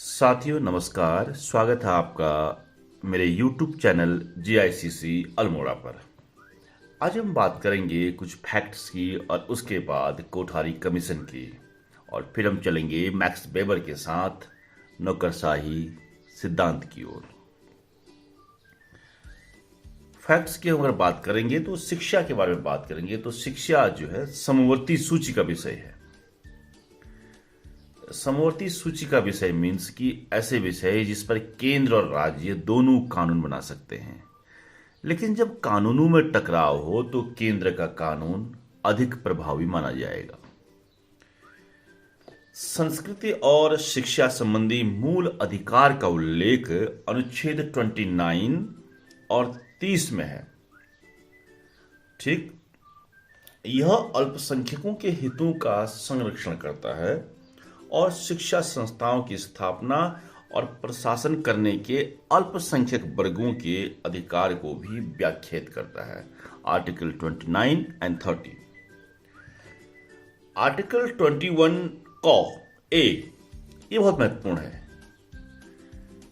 साथियों नमस्कार, स्वागत है आपका मेरे YouTube चैनल GICC अल्मोड़ा पर। आज हम बात करेंगे कुछ फैक्ट्स की और उसके बाद कोठारी कमीशन की, और फिर हम चलेंगे मैक्स वेबर के साथ नौकरशाही सिद्धांत की ओर। फैक्ट्स की अगर बात करेंगे तो शिक्षा के बारे में बात करेंगे, तो शिक्षा जो है समवर्ती सूची का विषय है। समवर्ती सूची का विषय मीन्स कि ऐसे विषय जिस पर केंद्र और राज्य दोनों कानून बना सकते हैं, लेकिन जब कानूनों में टकराव हो तो केंद्र का कानून अधिक प्रभावी माना जाएगा। संस्कृति और शिक्षा संबंधी मूल अधिकार का उल्लेख अनुच्छेद 29 और 30 में है। ठीक, यह अल्पसंख्यकों के हितों का संरक्षण करता है और शिक्षा संस्थाओं की स्थापना और प्रशासन करने के अल्पसंख्यक वर्गों के अधिकार को भी व्याख्यात करता है। Article 29 and 30। आर्टिकल 21 क ए ये बहुत महत्वपूर्ण है।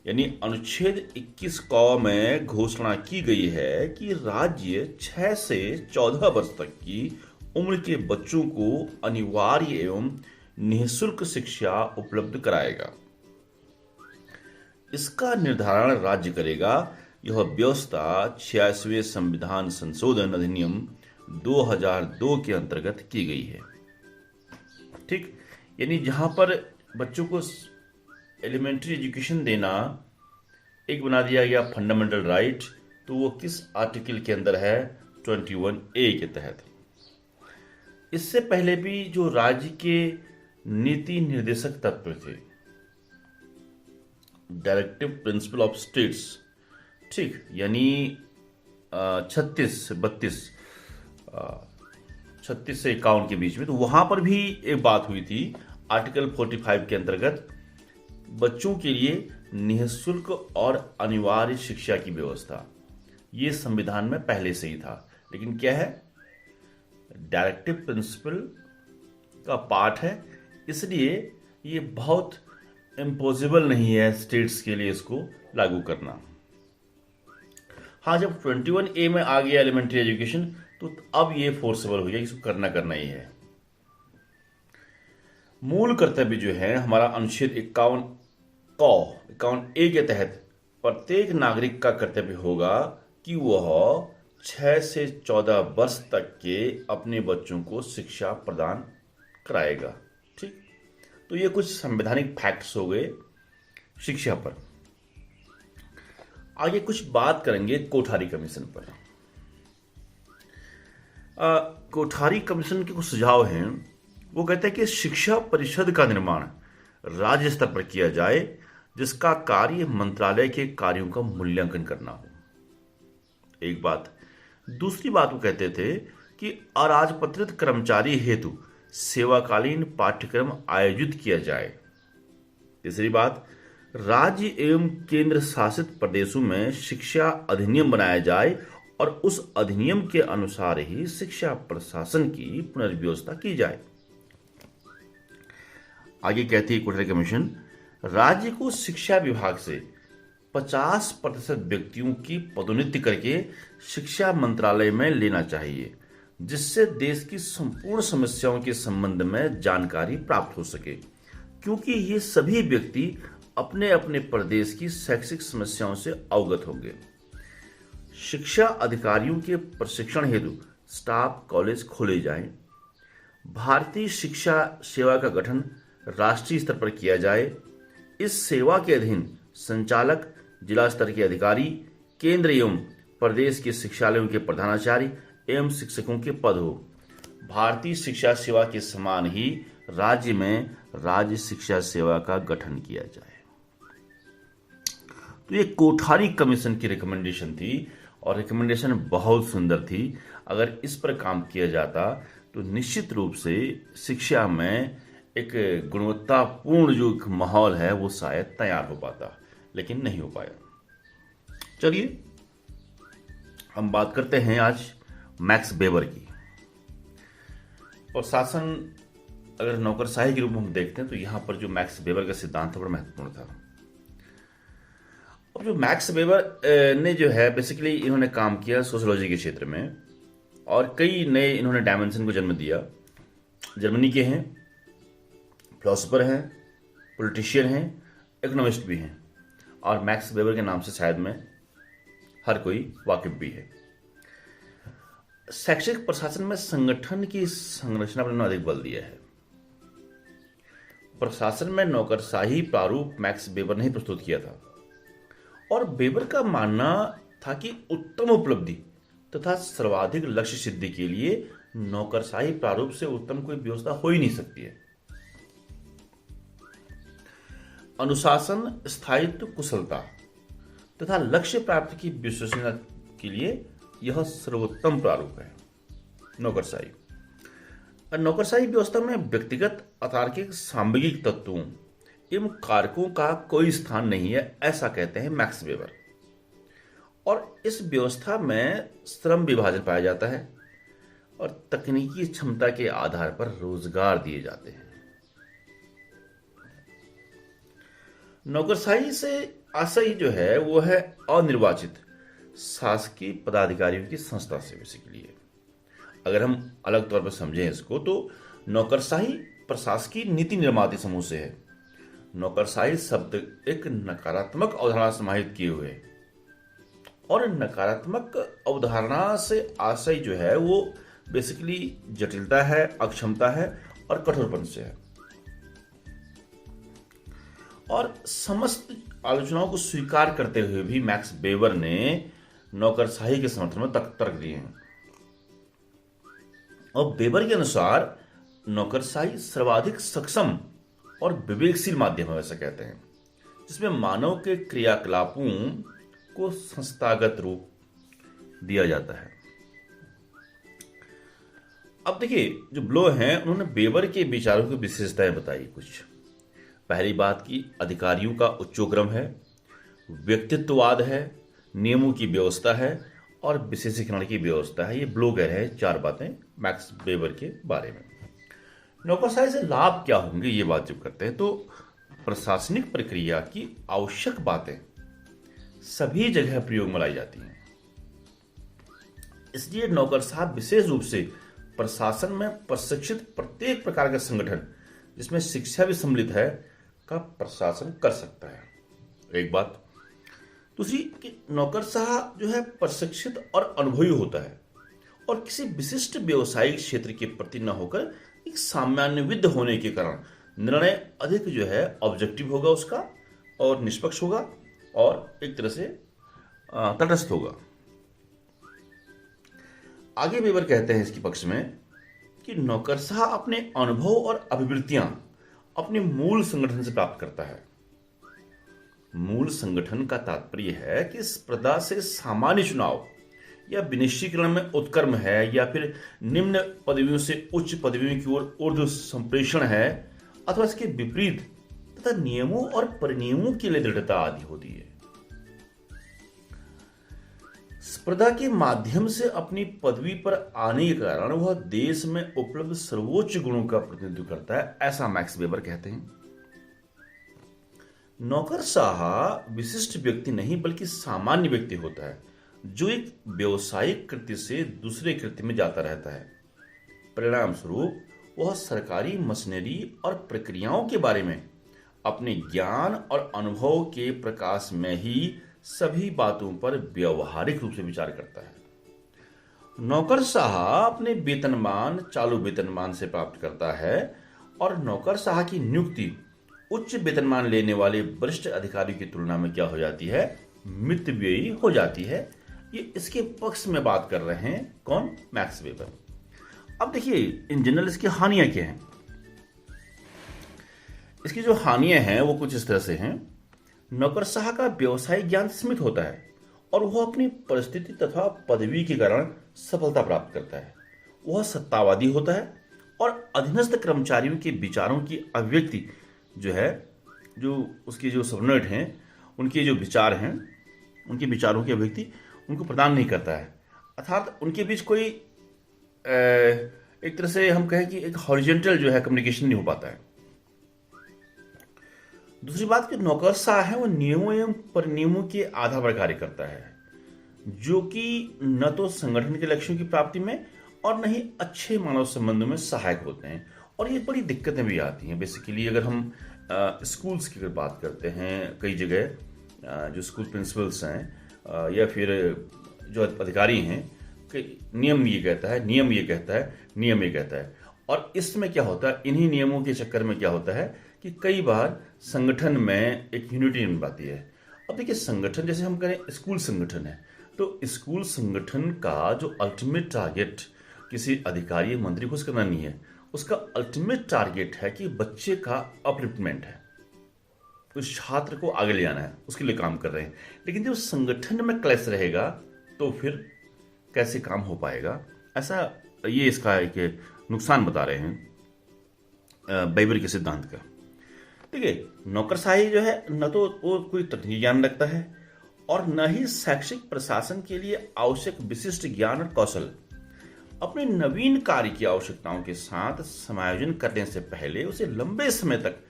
यानी अनुच्छेद 21 क में घोषणा की गई है कि राज्य 6 से 14 वर्ष तक की उम्र के बच्चों को अनिवार्य एवं निःशुल्क शिक्षा उपलब्ध कराएगा। इसका निर्धारण राज्य करेगा। यह व्यवस्था 86वें संविधान संशोधन अधिनियम 2002 के अंतर्गत की गई है। ठीक, यानी जहां पर बच्चों को एलिमेंट्री एजुकेशन देना एक बना दिया गया फंडामेंटल राइट, तो वो किस आर्टिकल के अंदर है? 21A के तहत। इससे पहले भी जो राज्य के नीति निर्देशक तत्व थे, डायरेक्टिव प्रिंसिपल ऑफ स्टेट्स, ठीक, यानी 36 से 51 के बीच में, तो वहां पर भी एक बात हुई थी आर्टिकल 45 के अंतर्गत बच्चों के लिए निःशुल्क और अनिवार्य शिक्षा की व्यवस्था। ये संविधान में पहले से ही था, लेकिन क्या है, डायरेक्टिव प्रिंसिपल का पार्ट है, इसलिए ये बहुत इम्पॉसिबल नहीं है स्टेट्स के लिए इसको लागू करना। हाँ, जब 21A में आ गया एलिमेंट्री एजुकेशन, तो अब ये फोर्सेबल हो गया, इसको करना ही है। मूल कर्तव्य जो है हमारा अनुच्छेद 51A के तहत प्रत्येक नागरिक का कर्तव्य होगा कि वह 6 से 14 वर्ष तक के अपने बच्चों को शिक्षा प्रदान कराएगा। ठीक, तो ये कुछ संवैधानिक फैक्ट्स हो गए शिक्षा पर। आगे कुछ बात करेंगे कोठारी कमीशन पर। कोठारी कमीशन के कुछ सुझाव हैं। वो कहते हैं कि शिक्षा परिषद का निर्माण राज्य स्तर पर किया जाए, जिसका कार्य मंत्रालय के कार्यों का मूल्यांकन करना हो। एक बात। दूसरी बात वो कहते थे कि अराजपत्रित कर्मचारी हेतु सेवाकालीन पाठ्यक्रम आयोजित किया जाए। तीसरी बात, राज्य एवं केंद्र शासित प्रदेशों में शिक्षा अधिनियम बनाया जाए और उस अधिनियम के अनुसार ही शिक्षा प्रशासन की पुनर्व्यवस्था की जाए। आगे कहती है कोठारी कमीशन, राज्य को शिक्षा विभाग से 50% व्यक्तियों की पदोन्नति करके शिक्षा मंत्रालय में लेना चाहिए, जिससे देश की संपूर्ण समस्याओं के संबंध में जानकारी प्राप्त हो सके, क्योंकि ये सभी व्यक्ति अपने अपने प्रदेश की शैक्षिक समस्याओं से अवगत होंगे। शिक्षा अधिकारियों के प्रशिक्षण हेतु स्टाफ कॉलेज खोले जाएं। भारतीय शिक्षा सेवा का गठन राष्ट्रीय स्तर पर किया जाए। इस सेवा के अधीन संचालक, जिला स्तर के अधिकारी, केंद्र एवं प्रदेश के शिक्षालयों के प्रधानाचार्य एवं शिक्षकों के पद हो। भारतीय शिक्षा सेवा के समान ही राज्य में राज्य शिक्षा सेवा का गठन किया जाए। तो ये कोठारी कमीशन की रिकमेंडेशन थी, और रिकमेंडेशन बहुत सुंदर थी। अगर इस पर काम किया जाता तो निश्चित रूप से शिक्षा में एक गुणवत्तापूर्ण जो माहौल है वो शायद तैयार हो पाता, लेकिन नहीं हो पाया। चलिए हम बात करते हैं आज मैक्स वेबर की। प्रशासन अगर नौकरशाही के रूप में हम देखते हैं तो यहाँ पर जो मैक्स वेबर का सिद्धांत है बड़ा महत्वपूर्ण था। अब जो मैक्स वेबर ने जो है बेसिकली इन्होंने काम किया सोशियोलॉजी के क्षेत्र में, और कई नए इन्होंने डायमेंशन को जन्म दिया। जर्मनी के हैं, फिलोसोफर हैं, पॉलिटिशियन हैं, इकोनॉमिस्ट भी हैं, और मैक्स वेबर के नाम से शायद में हर कोई वाकिफ भी है। शैक्षिक प्रशासन में संगठन की संरचना पर इन्होंने अधिक बल दिया है। प्रशासन में नौकरशाही प्रारूप मैक्स वेबर ने ही प्रस्तुत किया था, और वेबर का मानना था कि उत्तम उपलब्धि तथा सर्वाधिक लक्ष्य सिद्धि के लिए नौकरशाही प्रारूप से उत्तम कोई व्यवस्था हो ही नहीं सकती है। अनुशासन, स्थायित्व, कुशलता तथा लक्ष्य प्राप्ति की विश्वसनीयता के लिए यह सर्वोत्तम प्रारूप है नौकरशाही। नौकरशाही व्यवस्था में व्यक्तिगत, अतार्किक, सांविधिक तत्वों एवं कारकों का कोई स्थान नहीं है, ऐसा कहते हैं मैक्स वेबर। और इस व्यवस्था में श्रम विभाजन पाया जाता है और तकनीकी क्षमता के आधार पर रोजगार दिए जाते हैं। नौकरशाही से आशय जो है वो है अनिर्वाचित शासकीय पदाधिकारियों की संस्था से बेसिकली है। अगर हम अलग तौर पर समझें इसको तो नौकरशाही प्रशासकीय नीति निर्माता समूह से है। नौकरशाही शब्द एक नकारात्मक अवधारणा समाहित किए हुए है, और नकारात्मक अवधारणा से आशय जो है वो बेसिकली जटिलता है, अक्षमता है और कठोरपन से है। और समस्त आलोचनाओं को स्वीकार करते हुए भी मैक्स वेबर ने नौकरशाही के समर्थन में तर्क दिए हैं। और वेबर के अनुसार नौकरशाही सर्वाधिक सक्षम और विवेकशील माध्यम है, ऐसा कहते हैं, जिसमें मानव के क्रियाकलापों को संस्थागत रूप दिया जाता है। अब देखिए, जो ब्लो हैं उन्होंने वेबर के विचारों की विशेषताएं बताई कुछ। पहली बात की अधिकारियों का उच्चोक्रम है, व्यक्तित्ववाद है, नियमों की व्यवस्था है और विशेषीकरण की व्यवस्था है। ये ब्लो कह रहे हैं 4 बातें मैक्स वेबर के बारे में। नौकरशाही से लाभ क्या होंगे ये बात जब करते हैं तो प्रशासनिक प्रक्रिया की आवश्यक बातें सभी जगह प्रयोग में लाई जाती हैं। इसलिए नौकरशाह विशेष रूप से प्रशासन में प्रशिक्षित प्रत्येक प्रकार का संगठन जिसमें शिक्षा भी सम्मिलित है का प्रशासन कर सकता है। एक बात। दूसरी कि नौकरशाह जो है प्रशिक्षित और अनुभवी होता है और किसी विशिष्ट व्यवसायिक क्षेत्र के प्रति न होकर एक सामान्यविद होने के कारण निर्णय अधिक जो है ऑब्जेक्टिव होगा उसका और निष्पक्ष होगा और एक तरह से तटस्थ होगा। आगे वेबर कहते हैं इसके पक्ष में कि नौकरशाह अपने अनुभव और अभिवृत्तियां अपने मूल संगठन से प्राप्त करता है। मूल संगठन का तात्पर्य है कि स्पर्धा से सामान्य चुनाव या विनिश्चयीकरण में उत्क्रम है या फिर निम्न पदवियों से उच्च पदवियों की ओर ऊर्ध्व संप्रेषण है अथवा इसके विपरीत तथा नियमों और परिनियमों के लिए दृढ़ता आदि होती है। स्पर्धा के माध्यम से अपनी पदवी पर आने के कारण वह देश में उपलब्ध सर्वोच्च गुणों का प्रतिनिधित्व करता है, ऐसा मैक्स वेबर कहते हैं। नौकरशाह विशिष्ट व्यक्ति नहीं बल्कि सामान्य व्यक्ति होता है जो एक व्यवसायिक कृत्य से दूसरे कृत्य में जाता रहता है। परिणाम स्वरूप वह सरकारी मशीनरी और प्रक्रियाओं के बारे में अपने ज्ञान और अनुभव के प्रकाश में ही सभी बातों पर व्यवहारिक रूप से विचार करता है। नौकरशाह अपने वेतनमान चालू वेतनमान से प्राप्त करता है और नौकरशाह की नियुक्ति उच्च वेतनमान लेने वाले वरिष्ठ अधिकारियों की तुलना में क्या हो जाती है, मितव्ययी हो जाती है। ये इसके पक्ष में बात कर रहे हैं कौन, मैक्स वेबर। अब देखिए इन जनरल इसकी हानियां क्या हैं। इसकी जो हानियां हैं वो कुछ इस तरह से हैं। नौकरशाह का व्यवसायिक ज्ञान सीमित होता है और वह अपनी परिस्थिति तथा पदवी के कारण सफलता प्राप्त करता है। वह सत्तावादी होता है और अधीनस्थ कर्मचारियों के विचारों की अभिव्यक्ति जो है, जो उसके जो सबऑर्डिनेट हैं उनके जो विचार हैं, उनके विचारों की अभिव्यक्ति उनको प्रदान नहीं करता है। अर्थात उनके बीच कोई एक तरह से हम कहें कि एक हॉरिजेंटल जो है कम्युनिकेशन नहीं हो पाता है। दूसरी बात कि नौकरशाह है वो नियमों एवं परिनियमों के आधार पर कार्य करता है, जो कि न तो संगठन के लक्ष्यों की प्राप्ति में और न ही अच्छे मानव संबंधों में सहायक होते हैं। और ये बड़ी दिक्कतें भी आती हैं। बेसिकली अगर हम स्कूल्स की अगर बात करते हैं, कई जगह जो स्कूल प्रिंसिपल्स हैं या फिर जो अधिकारी हैं कि नियम ये कहता है, नियम ये कहता है, नियम ये कहता है। और इसमें क्या होता है, इन्हीं नियमों के चक्कर में क्या होता है कि कई बार संगठन में एक यूनिटी नहीं पाती है। अब देखिए, संगठन जैसे हम करें स्कूल संगठन है, तो स्कूल संगठन का जो अल्टीमेट टारगेट किसी अधिकारी या मंत्री को कुछ करना नहीं है। उसका अल्टीमेट टारगेट है कि बच्चे का अपलिफ्टमेंट है, उस छात्र को आगे ले जाना है, उसके लिए काम कर रहे हैं। लेकिन जब संगठन में क्लैश रहेगा तो फिर कैसे काम हो पाएगा, ऐसा ये इसका एक नुकसान बता रहे हैं बाइबल के सिद्धांत का। देखिए, नौकरशाही जो है न तो वो कोई तकनीकी ज्ञान रखता है और न ही शैक्षिक प्रशासन के लिए आवश्यक विशिष्ट ज्ञान और कौशल। अपने नवीन कार्य की आवश्यकताओं के साथ समायोजन करने से पहले उसे लंबे समय तक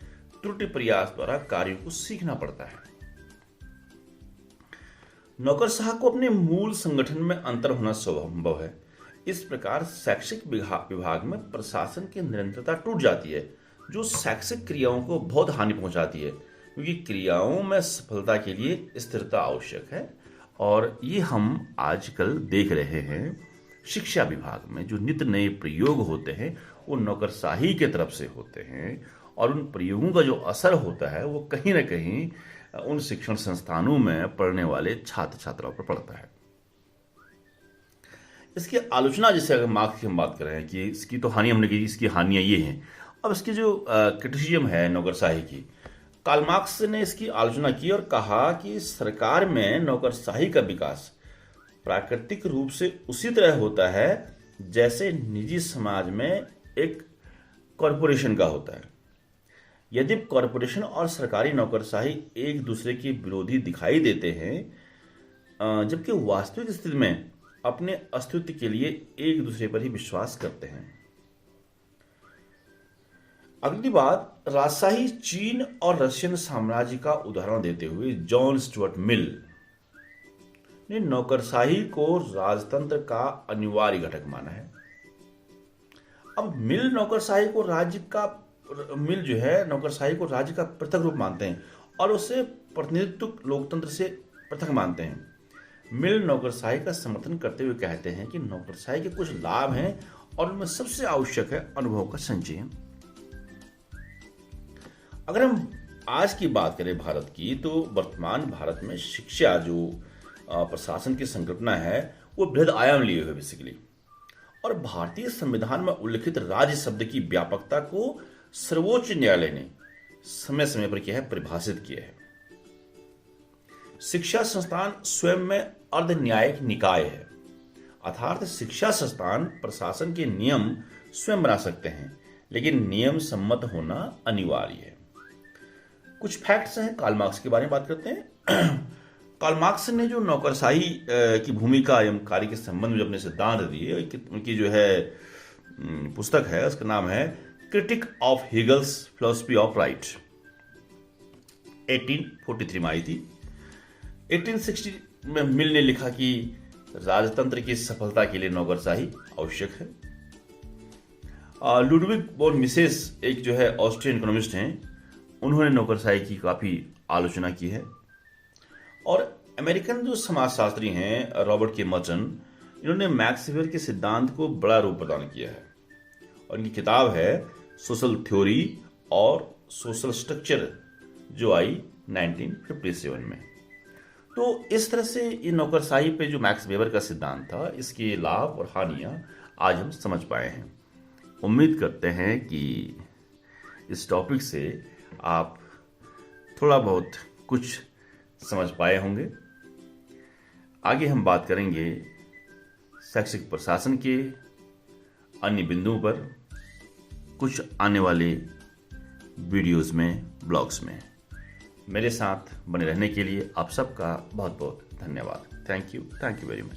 त्रुटि प्रयास द्वारा कार्यों को सीखना पड़ता है। नौकरशाह को अपने मूल संगठन में अंतर होना संभव है। इस प्रकार शैक्षिक विभाग में प्रशासन की निरंतरता टूट जाती है, जो शैक्षिक क्रियाओं को बहुत हानि पहुंचाती है, क्योंकि क्रियाओं में सफलता के लिए स्थिरता आवश्यक है। और ये हम आजकल देख रहे हैं, शिक्षा विभाग में जो नित्य नए प्रयोग होते हैं वो नौकरशाही के तरफ से होते हैं, और उन प्रयोगों का जो असर होता है वो कहीं ना कहीं उन शिक्षण संस्थानों में पढ़ने वाले छात्र छात्राओं पर पड़ता है। इसकी आलोचना, जैसे अगर मार्क्स की हम बात कर रहे हैं कि इसकी तो हानि हमने की, इसकी हानियां ये हैं। अब इसकी जो क्रिटिसिज्म है नौकरशाही की, कार्ल मार्क्स ने इसकी आलोचना की और कहा कि सरकार में नौकरशाही का विकास प्राकृतिक रूप से उसी तरह होता है जैसे निजी समाज में एक कॉरपोरेशन का होता है। यदि कॉरपोरेशन और सरकारी नौकरशाही एक दूसरे के विरोधी दिखाई देते हैं, जबकि वास्तविक स्थिति में अपने अस्तित्व के लिए एक दूसरे पर ही विश्वास करते हैं। अगली बात, राजशाही चीन और रशियन साम्राज्य का उदाहरण देते हुए जॉन स्टुअर्ट मिल ने नौकरशाही को राजतंत्र का अनिवार्य घटक माना है। अब मिल नौकरशाही को राज्य का पृथक रूप मानते हैं और उसे प्रतिनिधित्व लोकतंत्र से पृथक मानते हैं। मिल नौकरशाही का समर्थन करते हुए कहते हैं कि नौकरशाही के कुछ लाभ हैं और उनमें सबसे आवश्यक है अनुभव का संचय। अगर हम आज की बात करें भारत की, तो वर्तमान भारत में शिक्षा जो प्रशासन की संकल्पना है वो बृहद आयाम लिए हुए बेसिकली, और भारतीय संविधान में उल्लिखित राज्य शब्द की व्यापकता को सर्वोच्च न्यायालय ने समय समय पर क्या है परिभाषित किया है। शिक्षा संस्थान स्वयं में अर्ध न्यायिक निकाय है, अर्थात शिक्षा संस्थान प्रशासन के नियम स्वयं बना सकते हैं, लेकिन नियम सम्मत होना अनिवार्य है। कुछ फैक्ट्स हैं, कार्ल मार्क्स के बारे में बात करते हैं। कार्ल मार्क्स ने जो नौकरशाही की भूमिका एवं कार्य के संबंध में जो अपने सिद्धांत दिए, उनकी जो है पुस्तक है, उसका नाम है critique of Hegel's philosophy of right, 1843 में आई थी। 1860 में मिल ने लिखा कि राजतंत्र की सफलता के लिए नौकरशाही आवश्यक है। लुडविग वॉन मिसेस एक जो है ऑस्ट्रियन इकोनॉमिस्ट हैं, उन्होंने नौकरशाही की काफी आलोचना की है। और अमेरिकन जो समाजशास्त्री हैं रॉबर्ट के मर्टन, इन्होंने मैक्स वेबर के सिद्धांत को बड़ा रूप प्रदान किया है, और इनकी किताब है सोशल थ्योरी और सोशल स्ट्रक्चर, जो आई 1957 में। तो इस तरह से ये नौकरशाही पे जो मैक्स वेबर का सिद्धांत था, इसके लाभ और हानियां आज हम समझ पाए हैं। उम्मीद करते हैं कि इस टॉपिक से आप थोड़ा बहुत कुछ समझ पाए होंगे। आगे हम बात करेंगे शैक्षिक प्रशासन के अन्य बिंदुओं पर कुछ आने वाले वीडियोस में, ब्लॉग्स में। मेरे साथ बने रहने के लिए आप सबका बहुत बहुत धन्यवाद। Thank you very much.